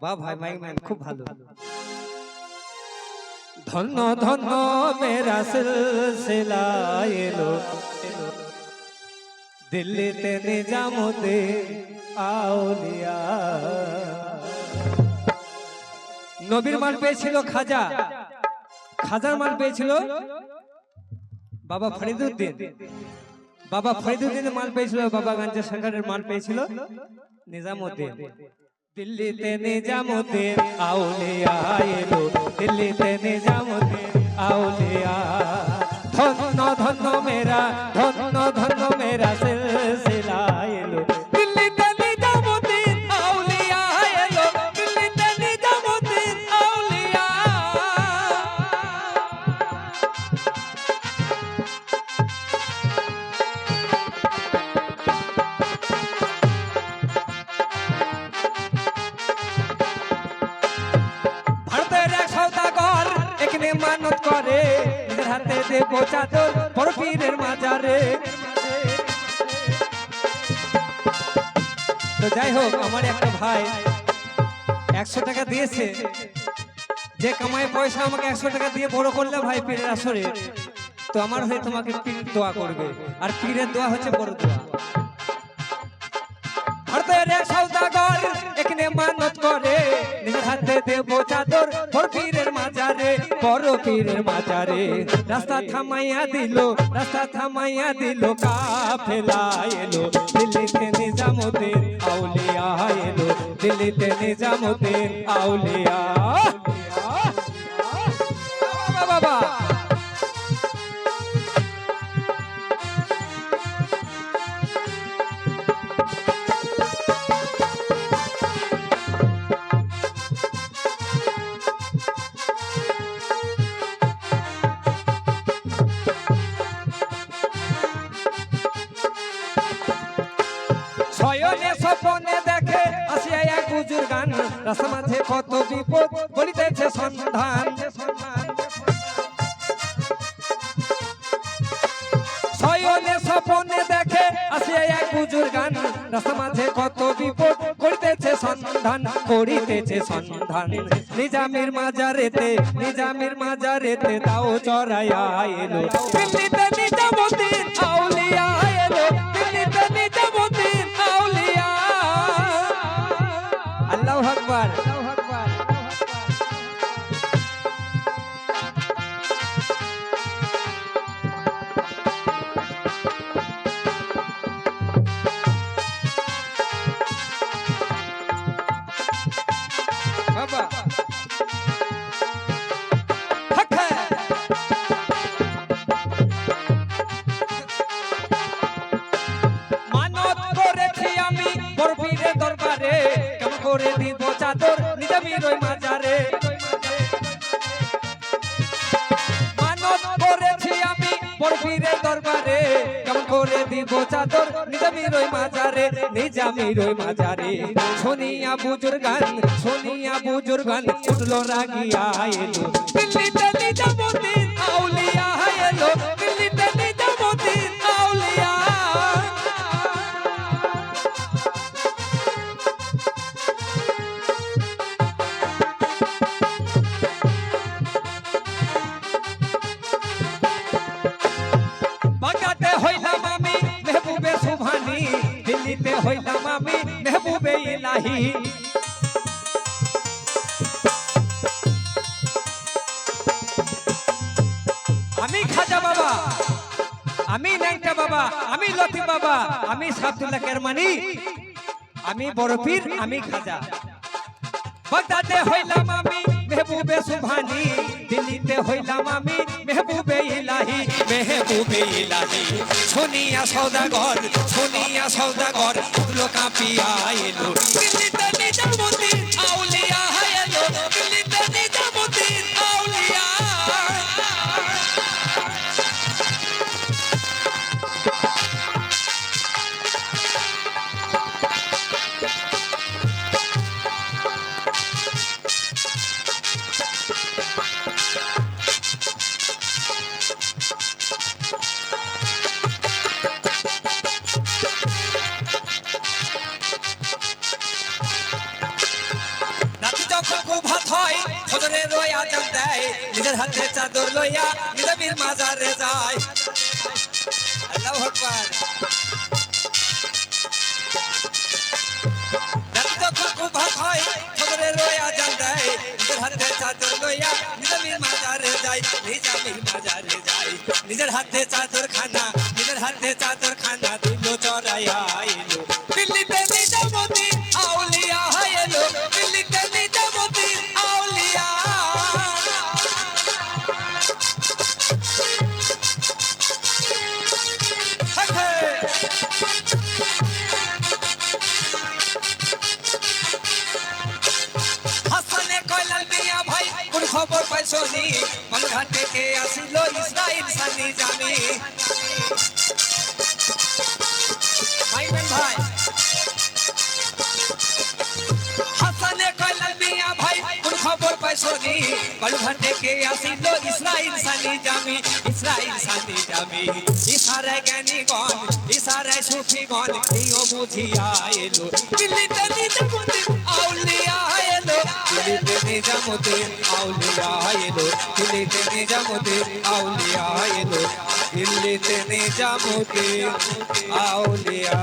বাহ ভাই mic man খুব ভালো। ধন্য ধন্য মেরা সিলসিলা এলো দিল্লিতে নিজামুদ্দিন আউলিয়া। নবীর মান পেয়েছিল খাজা, খাজার মান পেয়েছিল বাবা ফরিদউদ্দিন, বাবা ফরিদউদ্দিনের মান পেয়েছিল বাবা গাঞ্জা সরকারের মান পেয়েছিল নিজামুদ্দিন। দিল্লিতে নিজামুদ্দিন আউলিয়া এলো, দিল্লিতে নিজামুদ্দিন আউলিয়া। ধন্য ধন্য মেরা, ধন্য ধন্য মেরা সিলসিলা এলো দিল্লিতে নিজামুদ্দিন আউলিয়া এলো, দিল্লিতে নিজামুদ্দিন আউলিয়া। মানত করে নিজের হাতে দেব চাদর বড় পীরের মাজারে। তো যাই হোক, আমার একটা ভাই 100 টাকা দিয়েছে, যে কামাই পয়সা আমাকে 100 টাকা দিয়ে বড় করলে ভাই পীরের আসরে, তো আমার হয়ে তোমাকে পীর দোয়া করবে, আর পীরের দোয়া হচ্ছে বড় দোয়া। ভারতের এক সওদাগর এখানে মানত করে নিজের হাতে দেব চাদর বড় পীরের মাজারে, বড় পীরের মাজারে। রাস্তা থামাইয়া দিল, রাস্তা থামাইয়া দিল কাফেলা এলো, দিল্লিতে নিজামুদ্দিন আউলিয়া এলো, দিল্লিতে নিজামুদ্দিন আউলিয়া। বাবা শয়নে স্বপনে দেখে আসিয়া এক বুজুর গান, রাস্তা মাঝে কত বিপদ বলিতেছে সন্ধান। শয়নে স্বপনে দেখে আসিয়া এক বুজুর গান, রাস্তা মাঝে কত বিপদ করিতেছে সন্ধান, করিতেছে সন্ধান। নিজামের মাজারেতে, নিজামের মাজারেতে তাও চড়াইয়া এলো, দিল্লিতে নিজামুদ্দিন আউলিয়া এলো, দিল্লিতে নিজামুদ্দিন আউলিয়া। আল্লাহু আকবার। বাবা মানত করেছি আমি বড় পীরের দরবারে, কেমন করে দিব চাদর নিজামীর ওই মাজারে। মানত করেছি আমি বড় পীরের দরবারে, কেমন করে দিব চাদর নিজামীর ওই মাজারে, নিজামীর ওই মাজারে। শুনিয়া বুজুর গান, শুনিয়া বুজুর গান উঠলো রাগিয়া এলো, দিল্লিতে নিজামুদ্দিন আউলিয়া এলো, দিল্লিতে নিজামুদ্দিন আউলিয়া। বাগাতে হইলাম আমি মেহবুবে সুবহানি, দিল্লিতে হইলাম আমি মেহবুবে ইলাহি। আমি খাজা বাবা, আমি ন্যাংটা বাবা, আমি লতিফ বাবা, আমি সাবদুল্লাহ কেরমানি, আমি বড় পীর, আমি খাজা। বাগদাদে হইলাম আমি মেহবুবে সুবহানি, দিল্লিতে হইলাম আমি মেহবুবে ইলাহি, মেহবুবে ইলাহি। শুনিয়া সওদাগর, শুনিয়া সওদাগর উঠলো কাঁপিয়া এলো, দিল্লিতে নিজামুদ্দিন আউলিয়া এলো, দিল্লিতে নিজামুদ্দিন আউলিয়া। ফজরে রয় আজান দেয় নিজের হাতে চাদর লইয়া নিজামীর মাজারে যায় আল্লাহু আকবার খুব ভাত হয় ফজরে রয় আজান দেয় নিজের হাতে চাদর লইয়া নিজামীর মাজারে যায় নিজামীর মাজারে যায় নিজের হাতে চাদর খানা নিজের হাতে চাদর খানা দিল চড়াইয়া এলো দিল্লিতে নিজামতি আউলিয়া এলো দিল্লিতে নিজামতি আউলিয়া হাসানে কয়লাল মিয়া ভাই কোন খবর পাইছনি বালুরঘাট থেকে আসিল ইসরাইল সানি জামি মাইমেন ভাই হাসানে কয়লাল মিয়া ভাই কোন খবর পাইছনি বালুরঘাট থেকে আসিল ইসরাইল সানি জামি ইশারায় জ্ঞানীগণ ইশারায় সুফিগণ কেউ বুঝিয়া এলো দিল্লিতে নিজামতি আউলিয়া এলো দিল্লিতে নিজামতি আউলিয়া এলো দিল্লিতে নিজামতি আউলিয়া এলো দিল্লিতে নিজামতি আউলিয়া